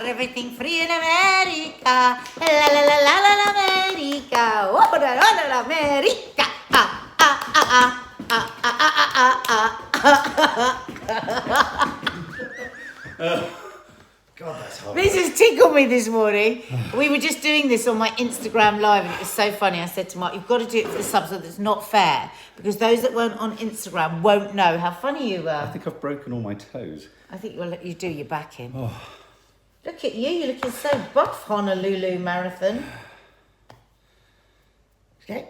Everything free in America. La la la la la la America. Oh la la la la America. God, that's hard. This has tickled me this morning. We were just doing this on my Instagram live and it was so funny. I said to Mark, you've got to do it for the subs, so that's not fair because those that weren't on Instagram won't know how funny you were. I think I've broken all my toes. I think you do your back in. Oh. Look at you, you're looking so buff, Honolulu Marathon. Okay.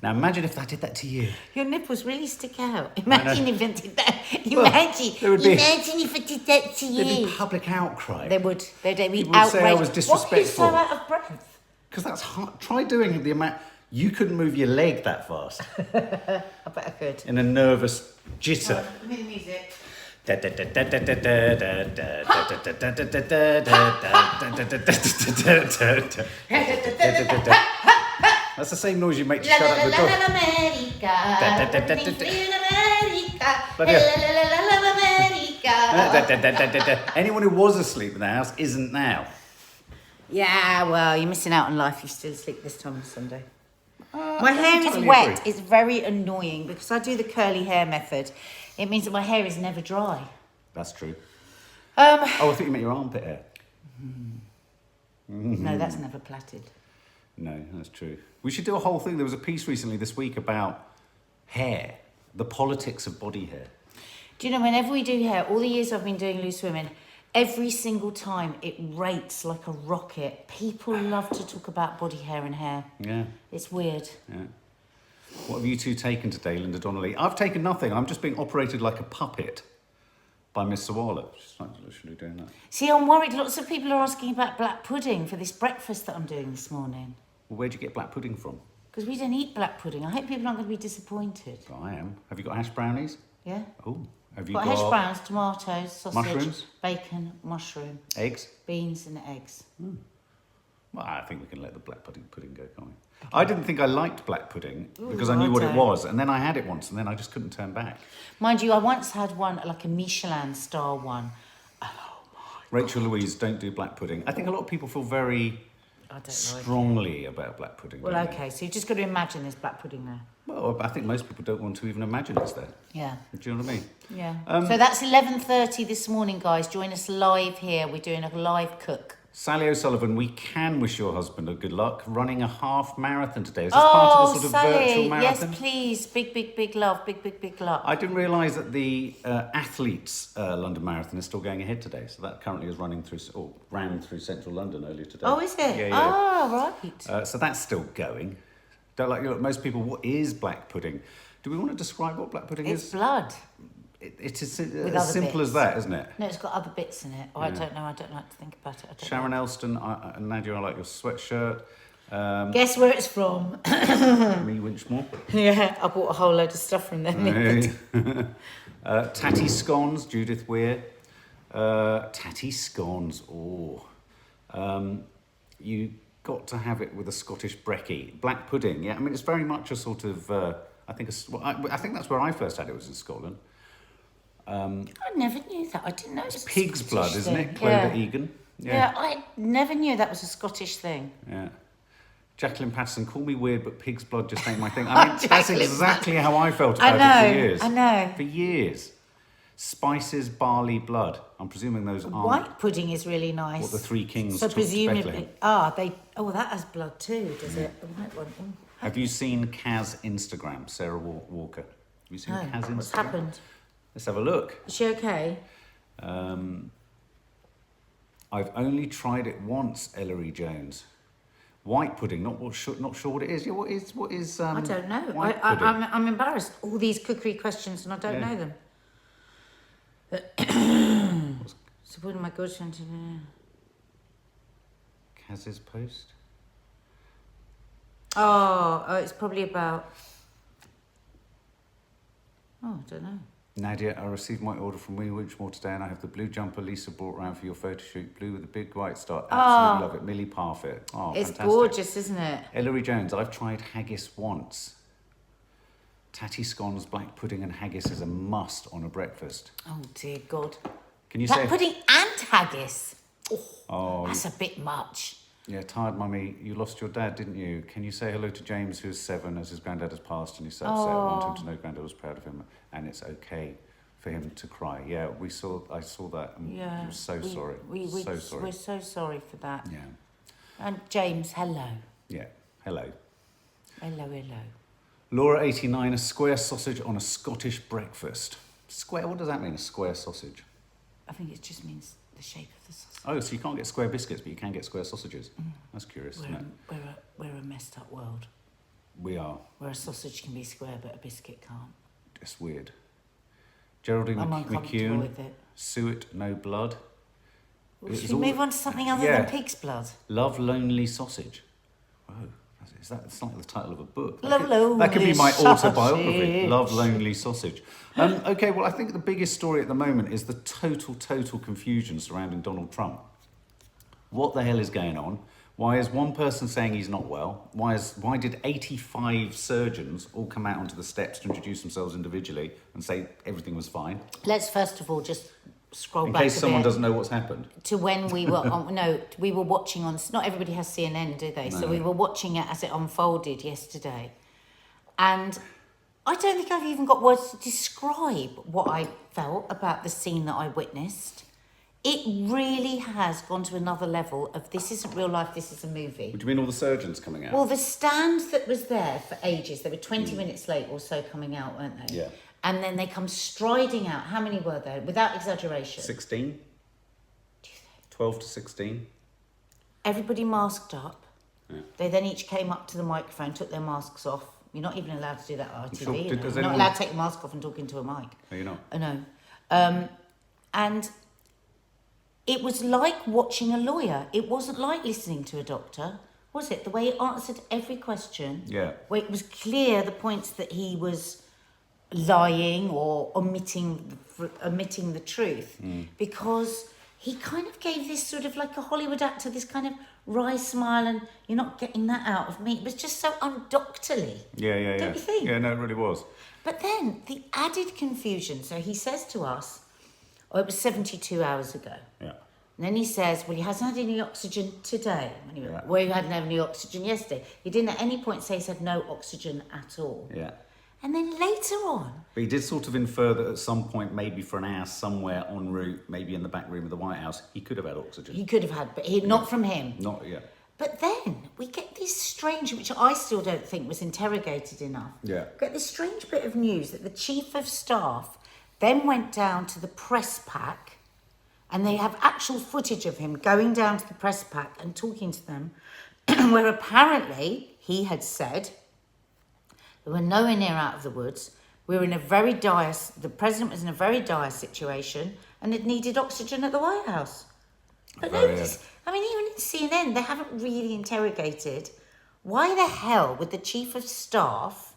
Now imagine if I did that to you. Your nipples really stick out. Imagine if I did that. Imagine if I did that to you. There'd be public outcry. They would. They'd be People would outraged. say I was disrespectful. Why are you so out of breath? Because that's hard. Try doing the amount. You couldn't move your leg that fast. I bet I could. In a nervous jitter. Give me the music. That's the same noise you make to shut up the dog. Anyone who was asleep in the house isn't now. Yeah, well, you're missing out on life. You're still asleep this time on Sunday. My hair is wet. It's very annoying because I do the curly hair method. It means that my hair is never dry. That's true. I thought you meant your armpit hair. No, that's never plaited. No, that's true. We should do a whole thing. There was a piece recently this week about hair, the politics of body hair. Do you know, whenever we do hair, all the years I've been doing Loose Women, every single time it rates like a rocket. People love to talk about body hair and hair. Yeah. It's weird. Yeah. What have you two taken today, Linda Donnelly? I've taken nothing. I'm just being operated like a puppet by Miss Sawalha. She's not literally doing that. See, I'm worried. Lots of people are asking about black pudding for this breakfast that I'm doing this morning. Well, where'd you get black pudding from? Because we don't eat black pudding. I hope people aren't going to be disappointed. Oh, I am. Have you got hash brownies? Yeah. Oh, have you got hash browns, tomatoes, sausage, mushrooms, bacon, mushroom, eggs, beans, and eggs. Well, I think we can let the black pudding go, can't we? I didn't think I liked black pudding because I knew what it was, and then I had it once, and then I just couldn't turn back. Mind you, I once had one, like a Michelin star one. Oh my Rachel Louise, don't do black pudding. I think a lot of people feel very strongly about black pudding. Well, okay, so you've just got to imagine there's black pudding there. Well, I think most people don't want to even imagine it's there. Yeah. Do you know what I mean? Yeah. So that's 11:30 this morning, guys. Join us live here. We're doing a live cook. Sally O'Sullivan, we can wish your husband a good luck running a half marathon today. Is this part of the sort of virtual marathon? Yes, please. Big love. Big luck. I didn't realise that the athletes' London Marathon is still going ahead today. So that currently is ran through central London earlier today. Oh, is it? Yeah. Oh, right. So that's still going. Look, most people, what is black pudding? Do we want to describe what black pudding is? It's blood. It is as simple as that, isn't it? No, it's got other bits in it. Oh, yeah. I don't know. I don't like to think about it. Sharon Elston and Nadia, I like your sweatshirt. Guess where it's from? Me, Winchmore. Yeah, I bought a whole load of stuff from them. Tatty scones, Judith Weir. Tatty scones, you got to have it with a Scottish brekkie. Black pudding, yeah. I mean, it's very much a sort of, I think that's where I first had it, was in Scotland. I never knew that. I didn't know it was pig's blood, isn't it? Yeah. Clodagh Egan. Yeah, I never knew that was a Scottish thing. Yeah. Jacqueline Patterson, call me weird, but pig's blood just ain't my thing. I mean, that's exactly how I felt about it for years. I know. For years. Spices, barley, blood. I'm presuming those aren't... White pudding is really nice. What the three kings so took presumably... that has blood too, does it? The white one. Ooh. Have you seen Kaz Instagram, Sarah Walker? Have you seen Kaz Instagram? What's happened? Let's have a look. Is she okay? I've only tried it once, Ellery Jones. White pudding, not sure what it is. Yeah, what is? I don't know. I'm embarrassed. All these cookery questions and I don't know them. So what am I good to know? Kaz's post. Oh, it's probably about. Oh, I don't know. Nadia, I received my order from Winchmore today and I have the blue jumper Lisa brought round for your photo shoot. Blue with a big white star. Absolutely love it. Millie Parfit. Oh, it's fantastic. Gorgeous, isn't it? Ellery Jones, I've tried haggis once. Tatty scones, black pudding and haggis is a must on a breakfast. Oh, dear God. Can you That say... pudding and haggis. Oh, That's a bit much. yeah, tired mummy, you lost your dad, didn't you? Can you say hello to James, who is 7, as his granddad has passed and he's so upset? I want him to know granddad was proud of him and it's okay for him to cry. Yeah, I saw that and Yeah. I was so sorry. So sorry. We're so sorry for that. Yeah. And James, hello. Yeah, hello. Hello. Laura 89, a square sausage on a Scottish breakfast. Square, what does that mean, a square sausage? I think it just means the shape of the sausage. Oh, so you can't get square biscuits, but you can get square sausages. That's curious, isn't it? We're a messed up world. We are. Where a sausage can be square, but a biscuit can't. It's weird. Geraldine I'm uncomfortable McCune, with it. Suet, no blood. Well, should we move on to something other than pig's blood? Love Lonely Sausage. Whoa, it's like the title of a book. Lonely That could be my autobiography, Sausage. Love Lonely Sausage. Okay, well, I think the biggest story at the moment is the total confusion surrounding Donald Trump. What the hell is going on? Why is one person saying he's not well? Why did 85 surgeons all come out onto the steps to introduce themselves individually and say everything was fine? Let's first of all just scroll In back case a someone bit doesn't know what's happened. to when we were on, we were watching on. Not everybody has CNN, do they? So No. we were watching it as it unfolded yesterday, and I don't think I've even got words to describe what I felt about the scene that I witnessed. It really has gone to another level of this isn't real life, this is a movie. What do you mean all the surgeons coming out? Well, the stand that was there for ages, they were 20 minutes late or so coming out, weren't they? Yeah. And then they come striding out. How many were there? Without exaggeration. 16? 12 to 16? Everybody masked up. Yeah. They then each came up to the microphone, took their masks off. You're not even allowed to do that on ITV. Sure. You know? Does You're not anyone- allowed to take your mask off and talk into a mic. No, you're not. I know. And it was like watching a lawyer. It wasn't like listening to a doctor, was it? The way he answered every question. Yeah. Where it was clear the points that he was lying or omitting the truth, because he kind of gave this sort of like a Hollywood actor, this kind of wry smile, and you're not getting that out of me. It was just so undoctorly. Yeah. Don't you think? Yeah, no, it really was. But then the added confusion. So he says to us, it was 72 hours ago. Yeah. And then he says, well, he hasn't had any oxygen today. And he went, Yeah. well, he hadn't had any oxygen yesterday. He didn't at any point say he's had no oxygen at all. Yeah. And then later on, But he did sort of infer that at some point, maybe for an hour somewhere en route, maybe in the back room of the White House, he could have had oxygen. he could have had, but not from him. Not yet. But then we get this strange, which I still don't think was interrogated enough. Yeah. Get this strange bit of news that the chief of staff then went down to the press pack, and they have actual footage of him going down to the press pack and talking to them, where apparently he had said that we're nowhere near out of the woods. We're in a very dire, the president was in a very dire situation and it needed oxygen at the White House. But Very nobody's, I mean, even in CNN, they haven't really interrogated why the hell would the chief of staff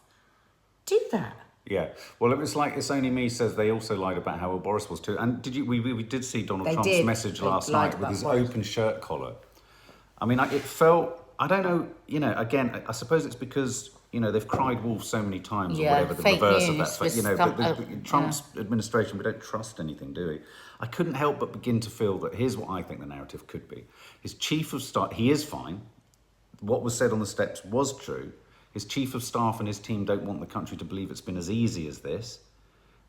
do that? Yeah. Well, it was like It's Only Me says they also lied about how ill Boris was too. And did you? We did see Donald They Trump's did. message They last lied night with about his Boris. open shirt collar. I mean, it felt. I don't know. You know, again, I suppose it's because they've cried wolf so many times or Yeah, whatever. The fake reverse of news that. was But Trump's administration, we don't trust anything, do we? I couldn't help but begin to feel that here's what I think the narrative could be: his chief of staff, he is fine. What was said on the steps was true. His chief of staff and his team don't want the country to believe it's been as easy as this.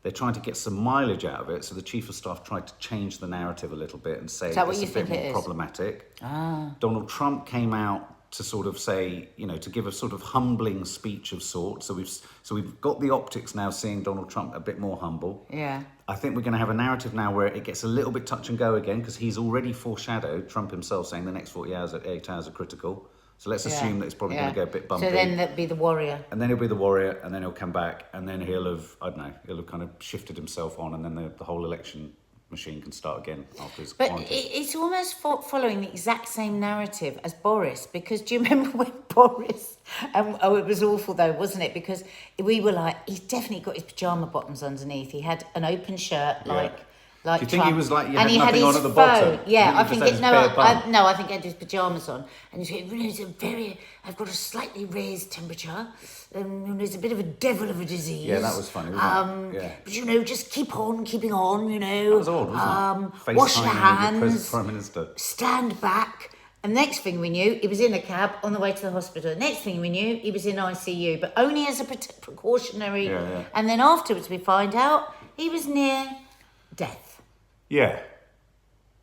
They're trying to get some mileage out of it, so the chief of staff tried to change the narrative a little bit and say Is that what it's you a bit think it more is? problematic. Donald Trump came out to sort of say, to give a sort of humbling speech of sorts. So we've got the optics now seeing Donald Trump a bit more humble. Yeah. I think we're going to have a narrative now where it gets a little bit touch and go again, because he's already foreshadowed, Trump himself, saying the next 48 hours are critical. So let's assume that it's probably going to go a bit bumpy. So then that'd be the warrior. And then he'll be the warrior, and then he'll come back, and then he'll have kind of shifted himself on, and then the whole election machine can start again after his But quarantine. it's almost following the exact same narrative as Boris, because do you remember when Boris, it was awful though, wasn't it? Because we were like, he's definitely got his pyjama bottoms underneath. He had an open shirt, like Do you think Trump. he was like, you and had he had nothing his on at the phone. bottom? Yeah, He I just think had it, his no, bare bum? no, I think he had his pajamas on, and he's going, it's a very, I've got a slightly raised temperature, there's a bit of a devil of a disease. Yeah, that was funny, wasn't it? Yeah. But you know, just keep on keeping on, you know. That was odd, wasn't it? Wash your FaceTiming with the hands, Prime Minister. stand back. And next thing we knew, he was in a cab on the way to the hospital. Next thing we knew, he was in ICU, but only as a precautionary. Yeah. And then afterwards, we find out he was near death. Yeah.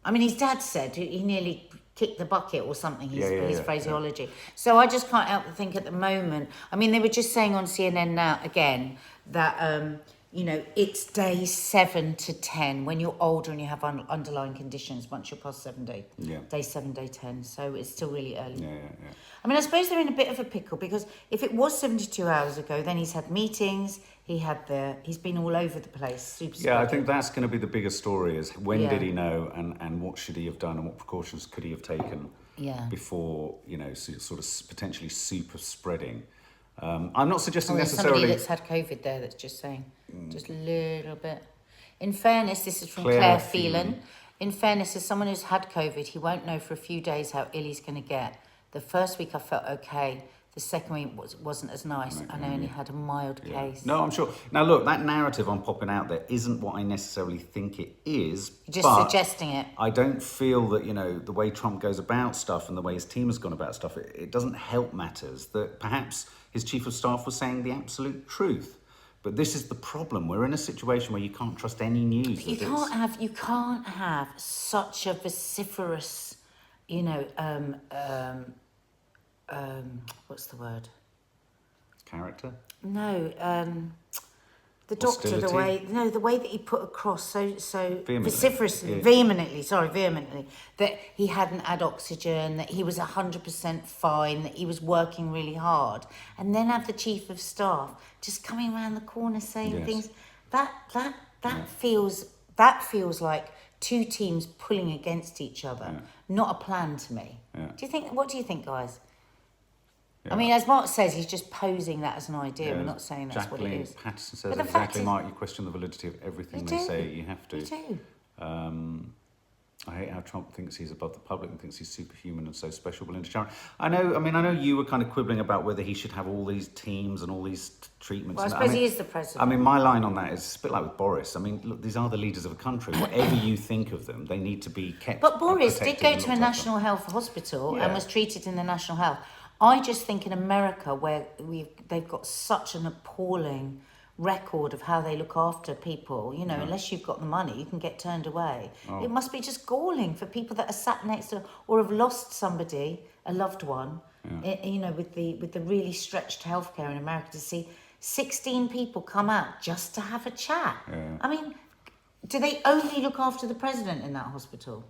I mean, his dad said he nearly kicked the bucket or something, his phraseology. Yeah. So I just can't help but think at the moment, I mean, they were just saying on CNN now, again, that, you know, it's day 7 to 10 when you're older and you have underlying conditions once you're past 70. Yeah. Day 7, day 10. So it's still really early. Yeah. I mean, I suppose they're in a bit of a pickle because if it was 72 hours ago, then he's had meetings, he's been all over the place. Super Yeah, I spreader. think that's going to be the bigger story is when Yeah. did he know and what should he have done and what precautions could he have taken before, you know, sort of potentially super spreading. I'm not suggesting There's necessarily... somebody that's had COVID there that's just saying, just a little bit. In fairness, this is from Claire Phelan. In fairness, as someone who's had COVID, he won't know for a few days how ill he's going to get. The first week I felt okay. The second week wasn't as nice, and I only had a mild case. No, I'm sure. Now, look, that narrative I'm popping out there isn't what I necessarily think it is. You're just but suggesting it. I don't feel that, you know, the way Trump goes about stuff and the way his team has gone about stuff, it doesn't help matters. That perhaps his chief of staff was saying the absolute truth. But this is the problem. We're in a situation where you can't trust any news. But you can't have such a vociferous, you know, what's the word? Character? No, the doctor, the way that he put across so vociferously, vehemently, that he hadn't had oxygen, that he was 100% fine, that he was working really hard, and then have the chief of staff just coming around the corner saying things that feels like two teams pulling against each other, not a plan to me. What do you think, guys? Yeah. I mean, as Mark says, he's just posing that as an idea. We're not saying that's what it is. Patterson says But the exactly, fact is- Mark, you question the validity of everything they say. You have to. You do. I hate how Trump thinks he's above the public and thinks he's superhuman and so special. Belinda Sharon. I know you were kind of quibbling about whether he should have all these teams and all these treatments. Well, I suppose he is the president. I mean, my line on that is a bit like with Boris. I mean, look, these are the leaders of a country. Whatever you think of them, they need to be kept. But Boris did protected go and to a looked national health hospital Yeah. and was treated in the national health. I just think in America, where they've got such an appalling record of how they look after people, you know, unless you've got the money, you can get turned away. It must be just galling for people that are sat next to or have lost somebody, a loved one, you know, with the really stretched healthcare in America, to see 16 people come out just to have a chat. Yeah. I mean, do they only look after the president in that hospital?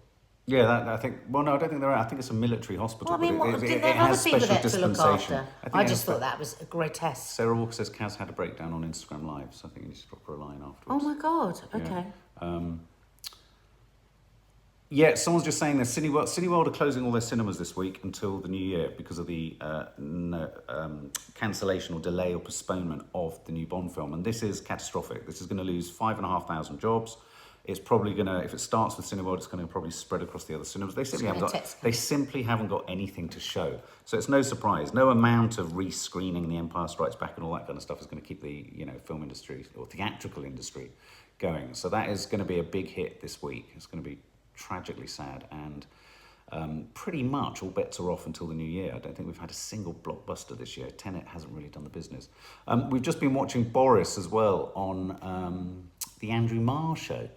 Yeah, I think. Well, no, I don't think they're. I think it's a military hospital. Well, I mean, but did it they have has other people special there to look dispensation. after? I just thought that was grotesque. Sarah Walker says Kaz had a breakdown on Instagram Live, so I think you need to drop her a line afterwards. Oh my God! Okay. Yeah, someone's just saying that Cineworld are closing all their cinemas this week until the new year because of the cancellation or delay or postponement of the new Bond film, and this is catastrophic. This is going to lose 5,500 jobs. It's probably going to, if it starts with Cineworld, it's going to probably spread across the other cinemas. They simply haven't got anything to show. So it's no surprise. No amount of re-screening The Empire Strikes Back and all that kind of stuff is going to keep the film industry or theatrical industry going. So that is going to be a big hit this week. It's going to be tragically sad, and pretty much all bets are off until the new year. I don't think we've had a single blockbuster this year. Tenet hasn't really done the business. We've just been watching Boris as well on the Andrew Marr show.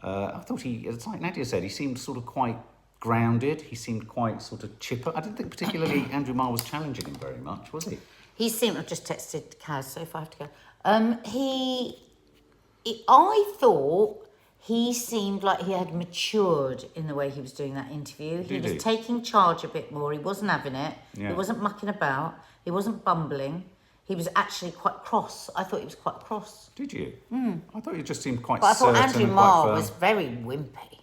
I thought it's like Nadia said, he seemed sort of quite grounded. He seemed quite sort of chipper. I didn't think particularly Andrew Marr was challenging him very much, was he? He seemed, I've just texted Kaz, so if I have to go. I thought he seemed like he had matured in the way he was doing that interview. He was taking charge a bit more. He wasn't having it. Yeah. He wasn't mucking about. He wasn't bumbling. He was actually quite cross. I thought he was quite cross. Did you? I thought he just seemed quite But I thought certain Andrew and quite Marr firm. was very wimpy.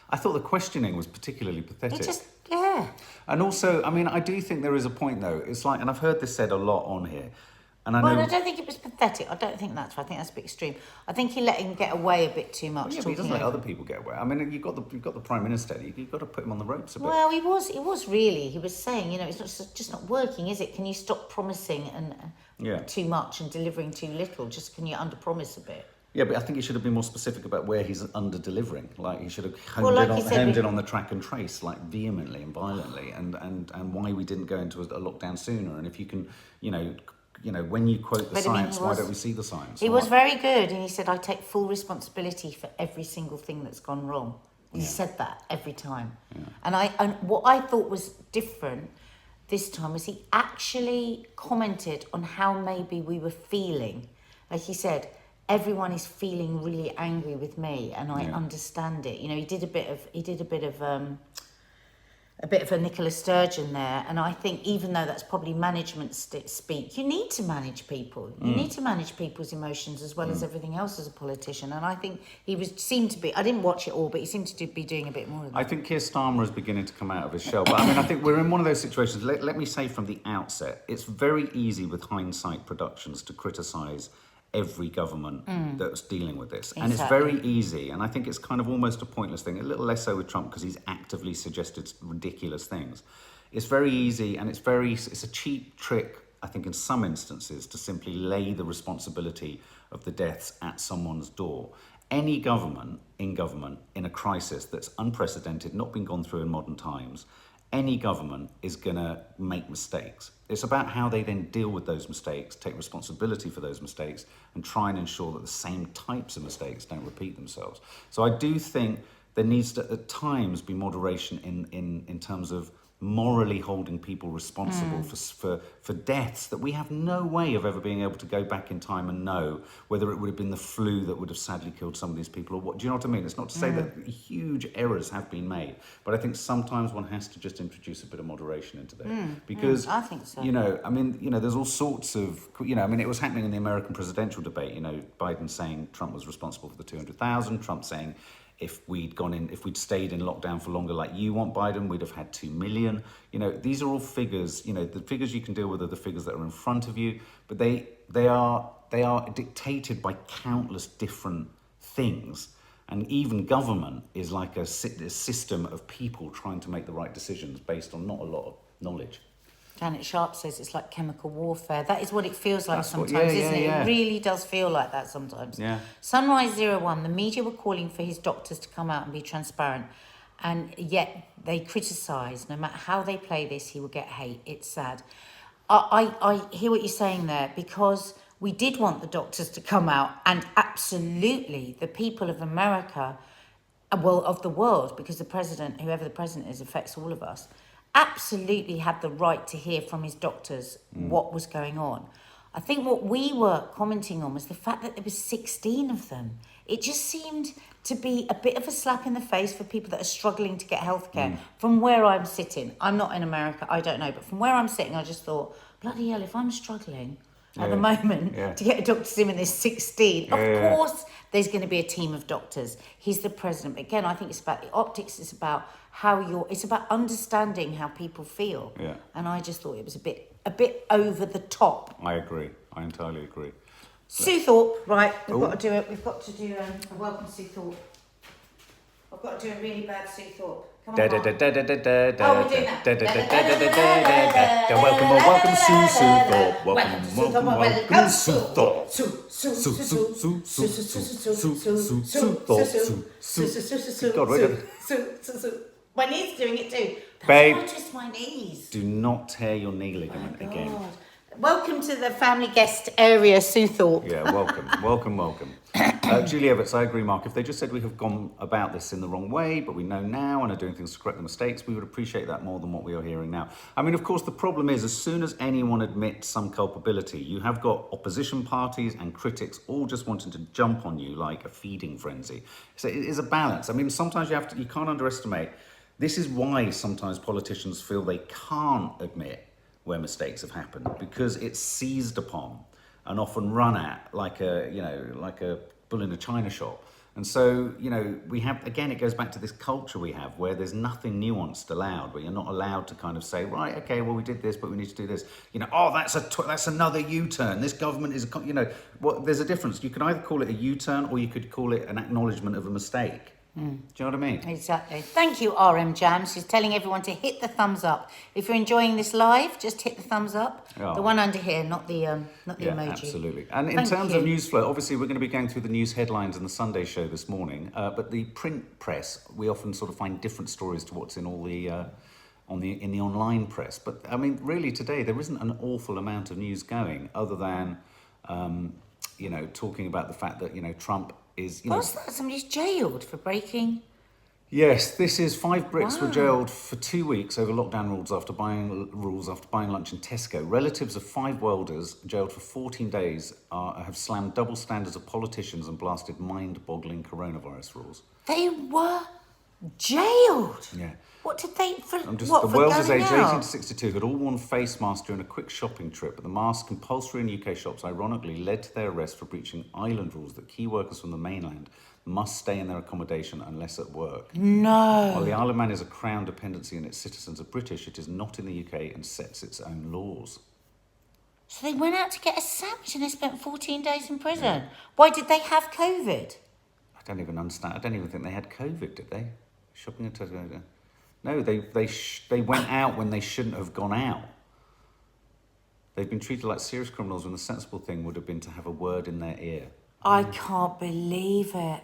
I thought the questioning was particularly pathetic. Yeah. And also, I mean, I do think there is a point though. It's like, and I've heard this said a lot on here, And I Well, know. I don't think it was pathetic. I don't think that's right. I think that's a bit extreme. I think he let him get away a bit too much. Yeah, but he doesn't let other people get away. I mean, you've got the Prime Minister. You've got to put him on the ropes a bit. Well, he was really. He was saying, it's just not working, is it? Can you stop promising and too much and delivering too little? Just can you under-promise a bit? Yeah, but I think he should have been more specific about where he's under-delivering. Like, he should have honed in on the track and trace, like, vehemently and violently, and why we didn't go into a lockdown sooner. And if you can, when you quote the science, why don't we see the science? He was very good, and he said, I take full responsibility for every single thing that's gone wrong. He said that every time. Yeah. And what I thought was different this time was he actually commented on how maybe we were feeling. Like he said, everyone is feeling really angry with me, and I understand it. He did a bit of a Nicola Sturgeon there, and I think even though that's probably management speak, you need to manage people. You need to manage people's emotions as well as everything else as a politician. And I think seemed to be. I didn't watch it all, but he seemed to be doing a bit more of that. I think Keir Starmer is beginning to come out of his shell. But I think we're in one of those situations. Let me say from the outset, it's very easy with Hindsight Productions to criticise every government that's dealing with this. Exactly. And it's very easy, and I think it's kind of almost a pointless thing, a little less so with Trump because he's actively suggested ridiculous things. It's very easy, and it's a cheap trick, I think, in some instances, to simply lay the responsibility of the deaths at someone's door. Any government in a crisis that's unprecedented, not been gone through in modern times, any government is going to make mistakes. It's about how they then deal with those mistakes, take responsibility for those mistakes, and try and ensure that the same types of mistakes don't repeat themselves. So I do think there needs to, at times, be moderation in terms of morally holding people responsible for deaths that we have no way of ever being able to go back in time and know whether it would have been the flu that would have sadly killed some of these people or what. Do you know what I mean? It's not to say that huge errors have been made, but I think sometimes one has to just introduce a bit of moderation into there. Because, I think so. There's all sorts of, it was happening in the American presidential debate, Biden saying Trump was responsible for the 200,000, Trump saying if we'd stayed in lockdown for longer like you want, Biden, we'd have had 2 million. These are all figures, the figures you can deal with are the figures that are in front of you, but they are dictated by countless different things. And even government is like a system of people trying to make the right decisions based on not a lot of knowledge. Janet Sharp says it's like chemical warfare. That is what it feels like sometimes, isn't it? Yeah. It really does feel like that sometimes. Yeah. Sunrise01, the media were calling for his doctors to come out and be transparent, and yet they criticise. No matter how they play this, he will get hate. It's sad. I hear what you're saying there, because we did want the doctors to come out, and absolutely the people of America, of the world, because the president, whoever the president is, affects all of us, absolutely had the right to hear from his doctors what was going on. I think what we were commenting on was the fact that there was 16 of them. It just seemed to be a bit of a slap in the face for people that are struggling to get healthcare. From where I'm sitting, I'm not in America, I don't know, but from where I'm sitting, I just thought, bloody hell, if I'm struggling at the moment to get a doctor's in, and there's 16, of course there's going to be a team of doctors. He's the president. But again, I think it's about the optics, it's about it's about understanding how people feel. Yeah. And I just thought it was a bit over the top. I agree. I entirely agree. Sue Thorpe, right, we've got to do it. We've got to do a welcome Sue Thorpe. I've got to do a really bad Sue Thorpe. Come on. We're doing that. Welcome Sue Thorpe. Welcome Sue Thorpe. Sue God, we're good. My knee's doing it too. Babe, not just my knees. Do not tear your knee ligament again. Welcome to the family guest area, Sue Thorpe. Yeah, welcome. Julie Everts, I agree, Mark. If they just said we have gone about this in the wrong way, but we know now and are doing things to correct the mistakes, we would appreciate that more than what we are hearing now. I mean, of course, the problem is, as soon as anyone admits some culpability, you have got opposition parties and critics all just wanting to jump on you like a feeding frenzy. So it is a balance. I mean, sometimes you can't underestimate. This is why sometimes politicians feel they can't admit where mistakes have happened, because it's seized upon and often run at like a bull in a china shop. And so, you know, we have, again, it goes back to this culture we have where there's nothing nuanced allowed, where you're not allowed to kind of say, right, okay, well, we did this, but we need to do this. You know, oh, that's another U-turn. This government is, you know, there's a difference. You can either call it a U-turn or you could call it an acknowledgement of a mistake. Do you know what I mean? Exactly. Thank you, RM Jams. She's telling everyone to hit the thumbs up. If you're enjoying this live, just hit the thumbs up. Oh. The one under here, not the emoji. Absolutely. And in terms of news flow, obviously we're going to be going through the news headlines in the Sunday show this morning. But the print press, we often sort of find different stories to what's in all the in the online press. But I mean, really today there isn't an awful amount of news going, other than you know, talking about the fact that, you know, Trump is, you know. What's that? Somebody's jailed for breaking. Yes, this is 5 Brits were jailed for 2 weeks over lockdown rules after buying lunch in Tesco. Relatives of 5 welders jailed for 14 days have slammed double standards of politicians and blasted mind-boggling coronavirus rules. They were jailed. Yeah. What did they for? The for welders going aged out? 18 to 62 had all worn face masks during a quick shopping trip, but the mask compulsory in UK shops ironically led to their arrest for breaching island rules that key workers from the mainland must stay in their accommodation unless at work. No. While the Isle of Man is a crown dependency and its citizens are British, it is not in the UK and sets its own laws. So they went out to get a sandwich and they spent 14 days in prison. Yeah. Why did they have COVID? I don't even understand. I don't even think they had COVID, did they? Shopping at Tesco. No, they went out when they shouldn't have gone out. They've been treated like serious criminals when the sensible thing would have been to have a word in their ear. I can't believe it.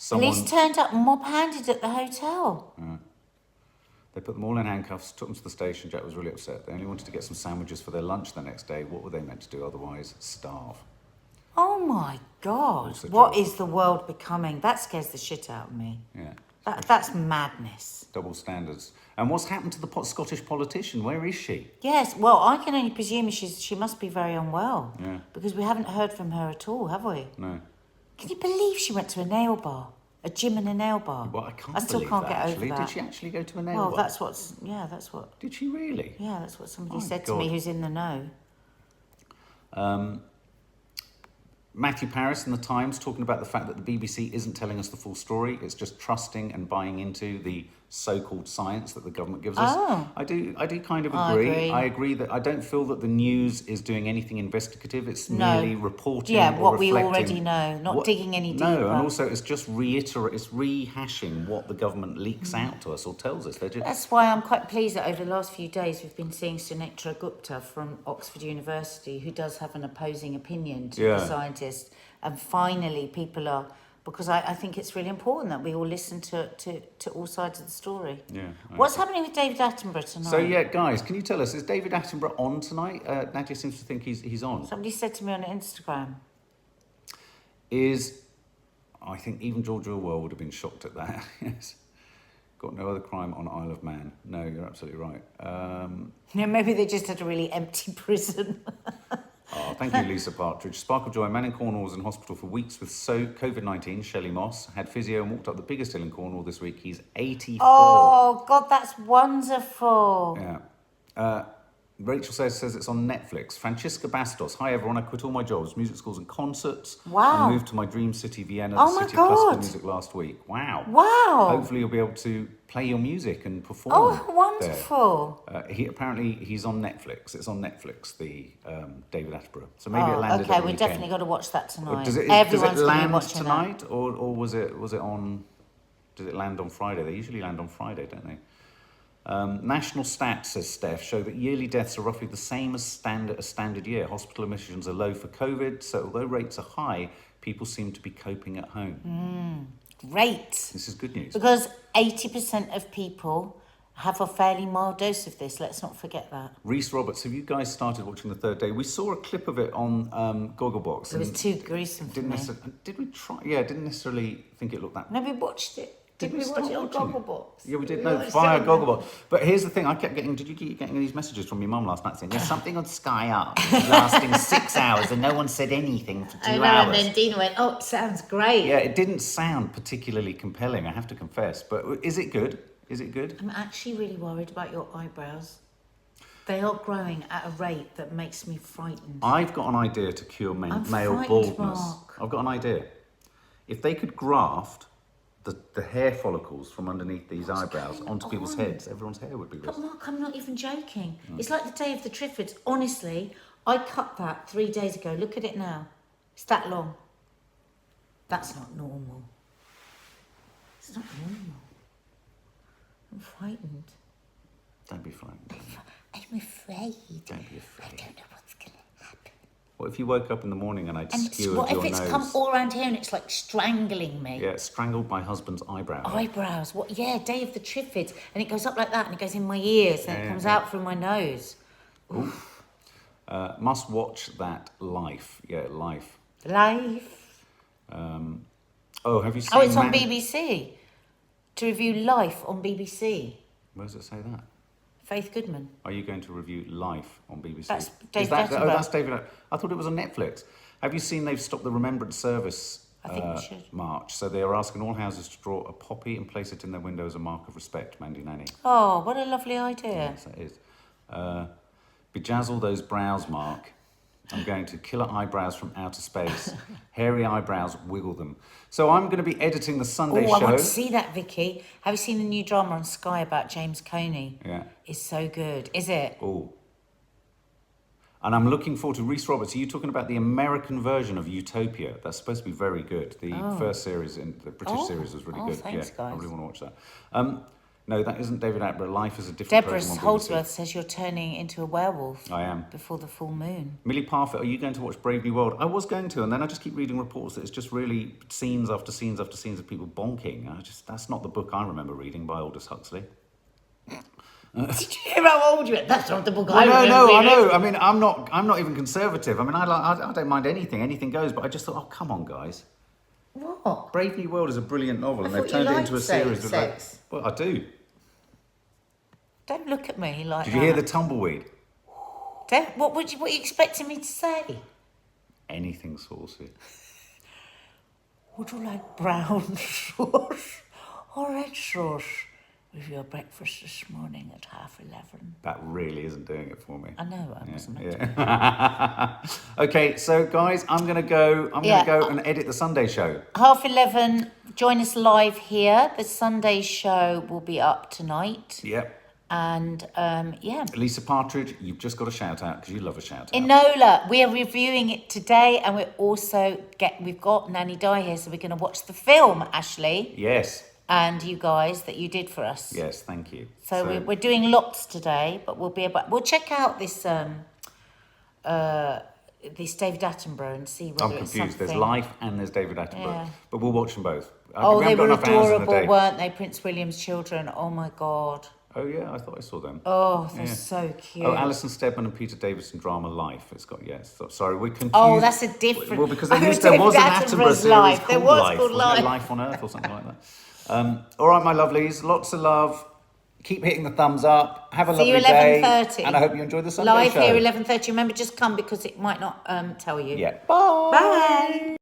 Police turned up mob-handed at the hotel. They put them all in handcuffs, took them to the station. Jack was really upset. They only wanted to get some sandwiches for their lunch the next day. What were they meant to do otherwise? Starve. Oh my God. What is the world becoming? That scares the shit out of me. Yeah. That's madness. Double standards. And what's happened to the Scottish politician? Where is she? Yes, well, I can only presume she must be very unwell. Yeah. Because we haven't heard from her at all, have we? No. Can you believe she went to a nail bar? A gym and a nail bar? Well, I still can't get over that. Did she actually go to a nail bar? Well, that's what... Did she really? Yeah, that's what somebody said to me who's in the know. Matthew Paris in the Times talking about the fact that the BBC isn't telling us the full story. It's just trusting and buying into the so-called science that the government gives us. Oh. I do kind of agree. I agree that I don't feel that the news is doing anything investigative. It's merely reporting what we already know, not digging any deeper. No, and also it's just it's rehashing what the government leaks out to us or tells us. That's why I'm quite pleased that over the last few days we've been seeing Sunetra Gupta from Oxford University, who does have an opposing opinion to the scientists. And finally people are... Because I think it's really important that we all listen to all sides of the story. Yeah. What's happening with David Attenborough tonight? So, guys, can you tell us, is David Attenborough on tonight? Nadia seems to think he's on. Somebody said to me on Instagram. I think even George Orwell would have been shocked at that. Yes. Got no other crime on Isle of Man. No, you're absolutely right. Maybe they just had a really empty prison. Oh, thank you, Lisa Partridge. Spark of Joy. A man in Cornwall was in hospital for weeks with COVID-19. Shelley Moss had physio and walked up the biggest hill in Cornwall this week. He's 84. Oh, God, that's wonderful. Yeah. Rachel says it's on Netflix. Francisca Bastos. Hi, everyone. I quit all my jobs, music schools and concerts. Wow. And moved to my dream city, Vienna, the city of classical music last week. Wow. Wow. Hopefully you'll be able to play your music and perform. Oh, wonderful. He's on Netflix. It's on Netflix, the David Attenborough. So maybe it landed. Okay, we definitely got to watch that tonight. Does it land tonight, or was it on? Does it land on Friday? They usually land on Friday, don't they? National stats, says Steph, show that yearly deaths are roughly the same as a standard year. Hospital admissions are low for COVID, so although rates are high, people seem to be coping at home. Great. This is good news. Because 80% of people have a fairly mild dose of this. Let's not forget that. Reese Roberts, have you guys started watching The Third Day? We saw a clip of it on Gogglebox. It was too gruesome for me. Did we try? Yeah, didn't necessarily think it looked that... No, we watched it. Did we watch it on Gogglebox? Yeah, we did. No, via Gogglebox. But here's the thing. I kept getting... Did you keep getting these messages from your mum last night saying, there's something on Sky Up lasting 6 hours and no one said anything for 2 hours? And then Dina went, it sounds great. Yeah, it didn't sound particularly compelling, I have to confess. But is it good? Is it good? I'm actually really worried about your eyebrows. They are growing at a rate that makes me frightened. I've got an idea to cure male baldness. Mark. I've got an idea. If they could graft the hair follicles from underneath these eyebrows onto people's heads, everyone's hair would be this. But Mark, I'm not even joking. It's like the day of the Triffids. Honestly, I cut that 3 days ago. Look at it now. It's that long. That's not normal. It's not normal. I'm frightened. Don't be frightened. I'm afraid. Don't be afraid. I don't know what's going to happen. What if you woke up in the morning and I'd And skewered what your if it's nose? come all around here and it's like strangling me? Yeah, strangled my husband's eyebrow. Eyebrows. What? Yeah, day of the Triffids. And it goes up like that and it goes in my ears and it comes out through my nose. Oof. Must watch that Life. Yeah, Life. Life. Have you seen? Oh, it's on BBC. To review Life on BBC. Where does it say that? Faith Goodman. Are you going to review Life on BBC? That's Is David that, Attenborough. that's David. I thought it was on Netflix. Have you seen they've stopped the Remembrance Service I think we should. march? So they are asking all houses to draw a poppy and place it in their window as a mark of respect, Mandy Nanny. Oh, what a lovely idea. Yes, that is. Bejazzle those brows, Mark. I'm going to killer eyebrows from outer space. Hairy eyebrows, wiggle them. So I'm going to be editing the Sunday Oh, show. I want to see that, Vicky. Have you seen the new drama on Sky about James Coney? Yeah. It's so good. Is it? Oh. And I'm looking forward to Reese Roberts. Are you talking about the American version of Utopia? That's supposed to be very good. The first series, in the British series, was really good. Thanks, I guys. really want to watch that. No, that isn't David Attenborough. Life is a different Deborah program on BBC. Holdsworth says you're turning into a werewolf. I am. Before the full moon. Millie Parfitt, are you going to watch Brave New World? I was going to, and then I just keep reading reports that it's just really scenes after scenes after scenes of people bonking. That's not the book I remember reading by Aldous Huxley. Did you hear how old you are? That's not the book I remember know. reading. I mean, I'm not even conservative. I mean, I don't mind anything goes. But I just thought, oh, come on, guys. What? Brave New World is a brilliant novel, and they've thought you turned it into a liked series. With sex. Well, I do. Don't look at me like that. Did you hear the tumbleweed? What are you expecting me to say? Anything saucy. Would you like brown sauce or red sauce with your breakfast this morning at 11:30? That really isn't doing it for me. I know, I wasn't meant to. Yeah. Okay, so guys, I'm gonna go and edit the Sunday show. 11:30, join us live here. The Sunday show will be up tonight. Yep. And Lisa Partridge, you've just got a shout out because you love a shout out. Enola, we are reviewing it today, and we've got Nanny Di here, so we're going to watch the film, Ashley. Yes. And you guys that you did for us. Yes, thank you. So we're doing lots today, but we'll check out this David Attenborough and see whether I'm it's confused. something. There's Life and there's David Attenborough, Yeah. but we'll watch them both. Oh, We they haven't were got enough hours in the adorable, day. weren't they? Prince William's children. Oh my God. Oh yeah, I thought I saw them. Oh, they're Yeah. so cute. Oh, Alison Steadman and Peter Davison drama Life. It's got Sorry, we're confused. Oh, that's a different. Well, because I there heard was an David Attenborough Attenborough's series Life. called There was Life. called Wasn't Life. it Life on Earth or something like that? All right, my lovelies. Lots of love. Keep hitting the thumbs up. Have a See you lovely day. 11:30. And I hope you enjoy the Sunday Live show. here 11:30. Remember, just come because it might not tell you. Yeah. Bye. Bye.